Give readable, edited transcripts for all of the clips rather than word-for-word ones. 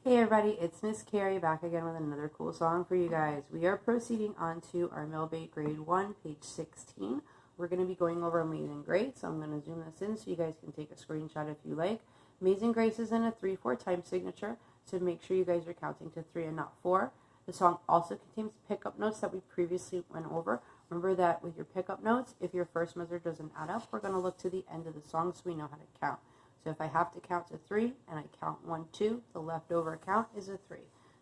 Hey everybody, it's Miss Carrie back again with another cool song for you guys. We are proceeding on to our Millbait Grade 1, page 16. We're going to be going over Amazing Grace, so I'm going to zoom this in so you guys can take a screenshot if you like. Amazing Grace is in a 3/4 time signature, so make sure you guys are counting to 3 and not 4. The song also contains pickup notes that we previously went over. Remember that with your pickup notes, if your first measure doesn't add up, we're going to look to the end of the song so we know how to count. So if I have to count to 3 and I count 1, 2, the leftover count is a 3.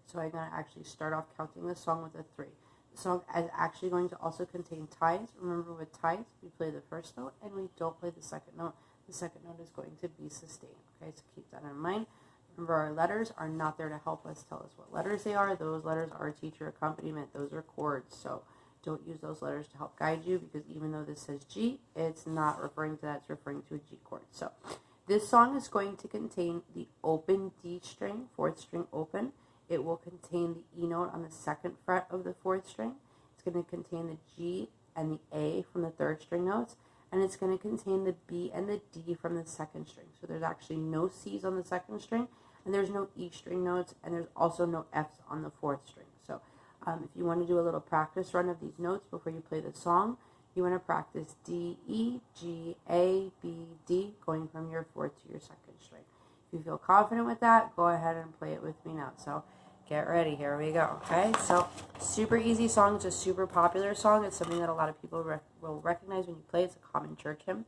So I'm going to actually start off counting the song with a 3. The song is actually going to also contain ties. Remember with ties, we play the first note and we don't play the second note. The second note is going to be sustained. Okay, so keep that in mind. Remember, our letters are not there to help us tell us what letters they are. Those letters are teacher accompaniment. Those are chords. So don't use those letters to help guide you, because even though this says G, it's not referring to that. It's referring to a G chord. So this song is going to contain the open D string, 4th string open. It will contain the E note on the 2nd fret of the 4th string. It's going to contain the G and the A from the 3rd string notes. And it's going to contain the B and the D from the 2nd string. So there's actually no C's on the 2nd string, and there's no E string notes, and there's also no F's on the 4th string. So if you want to do a little practice run of these notes before you play the song, you want to practice D, E, G, A, B, D, going from your 4th to your 2nd string. If you feel confident with that, go ahead and play it with me now. So get ready, here we go. Okay, so super easy song. It's a super popular song. It's something that a lot of people will recognize when you play. It's a common church hymn,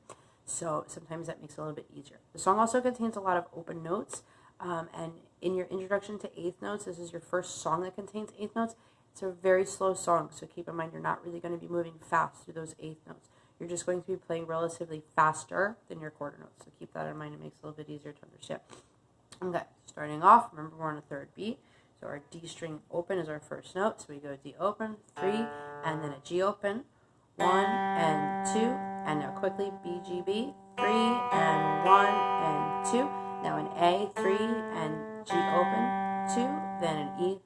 so sometimes that makes it a little bit easier. The song also contains a lot of open notes, and in your introduction to eighth notes, this is your first song that contains eighth notes. It's a very slow song, so keep in mind you're not really going to be moving fast through those eighth notes. You're just going to be playing relatively faster than your quarter notes, so keep that in mind. It makes it a little bit easier to understand. Okay, starting off, remember we're on a 3rd beat, so our D string open is our first note, so we go D open, 3, and then a G open, 1 and 2, and now quickly B, G, B, 3 and 1 and 2, now an A, 3 and G open, 2, then an E,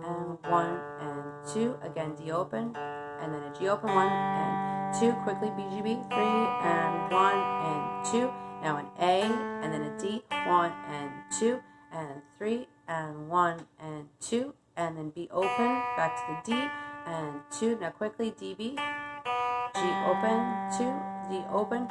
and 1 and 2, again D open, and then a G open, 1 and 2, quickly B, G, B, 3 and 1 and 2, now an A, and then a D, 1 and 2, and 3 and 1 and 2, and then B open, back to the D, and 2, now quickly D, B, G open, 2, D open,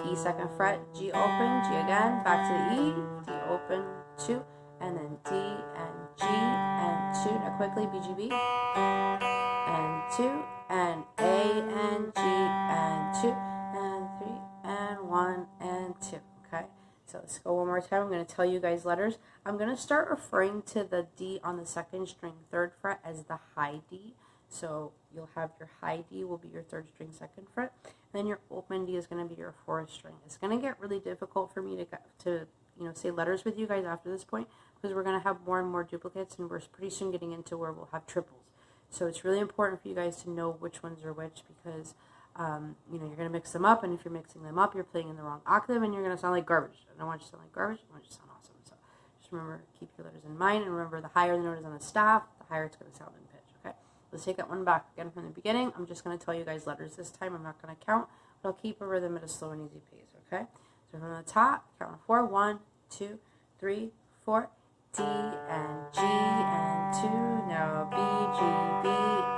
E 2nd fret, G open, G again, back to the E, D open, 2, and then D and G and 2, now quickly B, G, B, and 2, and A and G and 2, and 3, and 1 and 2, okay? So let's go one more time. I'm going to tell you guys letters. I'm going to start referring to the D on the 2nd string, 3rd fret as the high D. So you'll have your high D will be your 3rd string, 2nd fret. And then your open D is going to be your 4th string. It's going to get really difficult for me to say letters with you guys after this point, because we're going to have more and more duplicates, and we're pretty soon getting into where we'll have triples. So it's really important for you guys to know which ones are which, because you're going to mix them up, and if you're mixing them up, you're playing in the wrong octave, and you're going to sound like garbage. I don't want you to sound like garbage. I want you to sound awesome. So just remember, keep your letters in mind, and remember, the higher the note is on the staff, the higher it's going to sound in pitch, okay? Let's take that one back again from the beginning. I'm just going to tell you guys letters this time. I'm not going to count, but I'll keep a rhythm at a slow and easy pace, okay? So from the top, count on 4. 1, 2, 3, 4. D and G and 2. Now B, G, B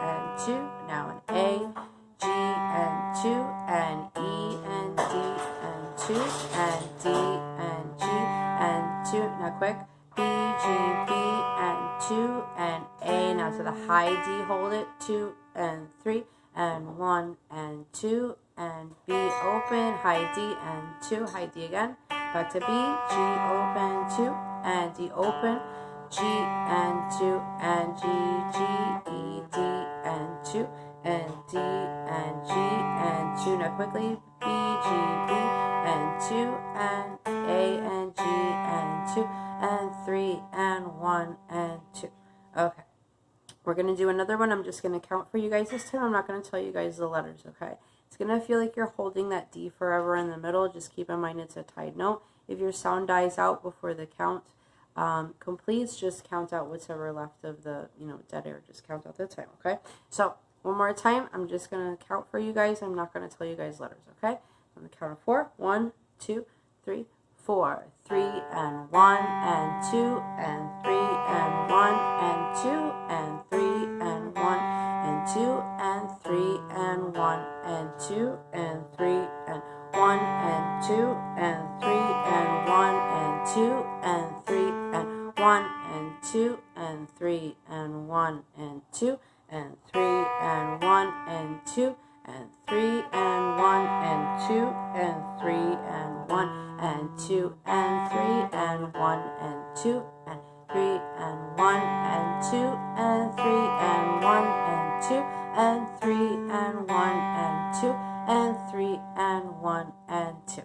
and 2. Now an A, G and 2, and E and D and 2, and D and G and 2. Now quick, B, G, B and 2, and A. Now to the high D, hold it, 2 and 3, and 1 and 2, and B open, high D and 2, high D again, back to B, G open, 2, and D open, G and 2, and G, G, E, D and 2, and D and G and 2. Now quickly, B, G, B and 2, and A and G and 2, and 3 and 1 and 2. Okay. We're going to do another one. I'm just going to count for you guys this time. I'm not going to tell you guys the letters, okay? It's going to feel like you're holding that D forever in the middle. Just keep in mind it's a tied note. If your sound dies out before the count completes, just count out whatever left of the, dead air. Just count out the time, okay? So one more time. I'm just going to count for you guys. I'm not going to tell you guys letters, okay? I'm going to count on 4. 1, 2, 3, 4, 3 and 1 and 2 and 3 and 1 and 2 and 3 and 1 and 2 and 3 and 1 and 2 and 3 and 1 and 2 and 3 and 1 and 2 and 3 and 1 and 2 and 3 and 1 and 2 and 3 and 1 and 2 and 3 and 1 and 2 and 3 and 1 and 2 and 3 and 1 and 2 and 3 and 1 and 2 and 3 and 1 and 2 and 3 and 1 and 2 and 3 and 1 and 2.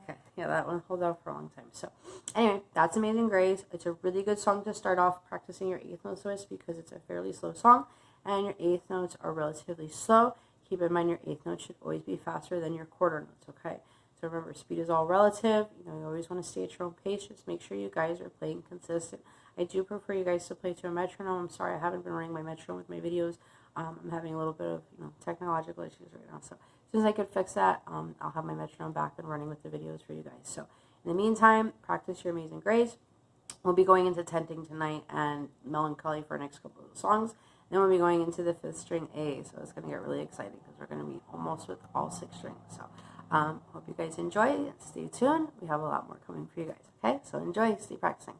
Okay, yeah, that one holds out for a long time. So anyway, that's Amazing Grace. It's a really good song to start off practicing your eighth notes with because it's a fairly slow song and your eighth notes are relatively slow. Keep in mind your eighth note should always be faster than your quarter notes, okay? So remember, speed is all relative. You know, you always want to stay at your own pace. Just make sure you guys are playing consistent. I do prefer you guys to play to a metronome. I'm sorry I haven't been running my metronome with my videos. I'm having a little bit of technological issues right now. So as soon as I can fix that, I'll have my metronome back and running with the videos for you guys. So in the meantime, practice your Amazing Grace. We'll be going into Tenting tonight and Melancholy for our next couple of songs. Then we'll be going into the 5th string A, so it's going to get really exciting because we're going to be almost with all 6 strings. So hope you guys enjoy. Stay tuned. We have a lot more coming for you guys, okay? So enjoy. Stay practicing.